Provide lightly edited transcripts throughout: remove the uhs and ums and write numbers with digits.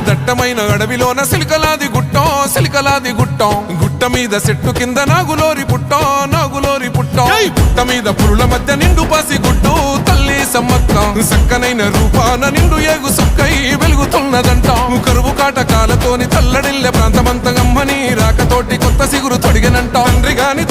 దట్టమైన అడవిలోన సిలికలాది గుట్టం గుట్ట మీద చెట్టు కింద నాగులోరి పుట్టం పుట్ట మీద పురుల మధ్య నిండు పాసి గుట్టు తల్లి సమ్మక్క సక్కనైన రూపాన నిండు ఏగు సుక్కై వెలుగుతున్నదంట కరువు కాటకాలతోని తల్లడిల్లె ప్రాంతమంత గమ్మని రాకతోటి కొత్త సిగురు తొడిగనంట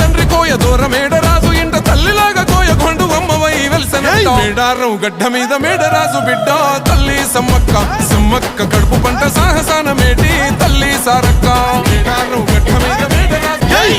తండ్రి కోయ దూరమేడరాజు ఇంట తల్లిలాగా కోయ కొండు అమ్మవై వెలిసనంట మేడారం గడ్డ మీద మేడరాజు బిడ్డ తల్లి సమ్మక్క కడుపు పంట సాహసాన మేటి తల్లి సారక్క మేడారం గడ్డ మీద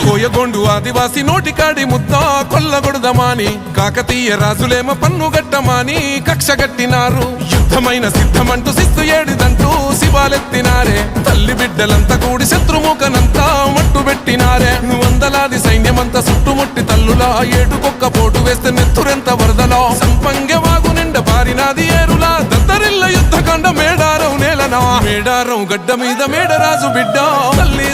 కోయగొండు ఆదివాసి నోటికాడి ముద్ద కొల్లగొడదమాని కాకతీయ రాజులేమ పన్ను గట్టమాని కక్ష గట్టినారు యుద్ధమైన సిద్ధమంటూ శిస్తు ఏడిదంటూ శివాలెత్తినారే తల్లి బిడ్డలంతా కూడి శత్రుముఖనంతా మట్టు పెట్టినారే వందలాది సైన్యమంతా చుట్టుముట్టి తల్లులా ఏటుకొక్క పోటు వేస్తే నెత్తురెంత వరదలా సంపంగె వాగు నిండ బారినాది ఏరులా దద్దరిల్ల యుద్ధకాండ మేడారం నేలనా మేడారం గడ్డ మీద మేడరాజు బిడ్డ తల్లి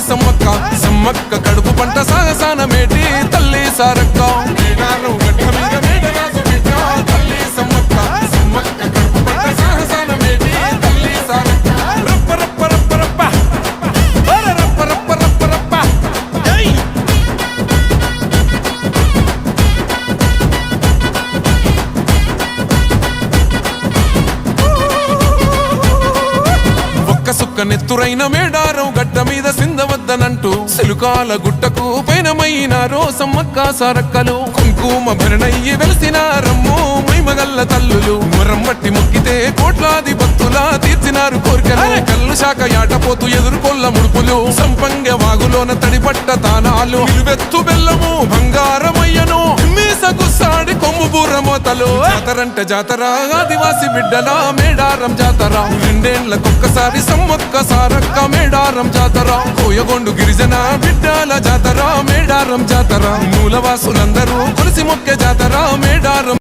సమ్మక్క కడుపు పంట సాగసాన మేటి తల్లి సారక్క మేడారం గడ్డ మీద మేడరాజు బిడ్డ తల్లి సమ్మక్క కడుపు పంట సాగసాన మేటి తల్లి సారక్క రప్ప రప్ప రప్ప రప్ప రప్ప రప్ప రప్ప రప్ప జై సుక్క నెత్తురైన మేడారం గడ్డ మీద సిందవద్దనంటూ సిలుకాల గుట్టకు పైనమైనారో సమ్మక్క సారక్కలు కుంకుమ భరణయ్యి వెలిసిన రమ్ము మైమగల్ల తల్లులు మరంబట్టి మొక్కితే కోట్లాది భక్తులా తీర్చినారు కోరికలు కల్లు శాఖ యాటపోతూ ఎదుర్కొల్ల ముడుపులు సంపంగె వాగులోన తడిపట్ట తానాలు వెత్తు బెల్లము బంగారమయ్యను మీసగుసాడి కొమ్ము బూర మోతలు జాతరంటే జాతర ఆదివాసి బిడ్డల మేడారం జాతర రెండేళ్లకొక్కసారి సమ్మక్క సారక్క మేడారం జాతర కోయగొండు గిరిజన బిడ్డల జాతర మేడారం జాతర మూలవాసులందరూ కొలిసి మొక్కే జాతర మేడారం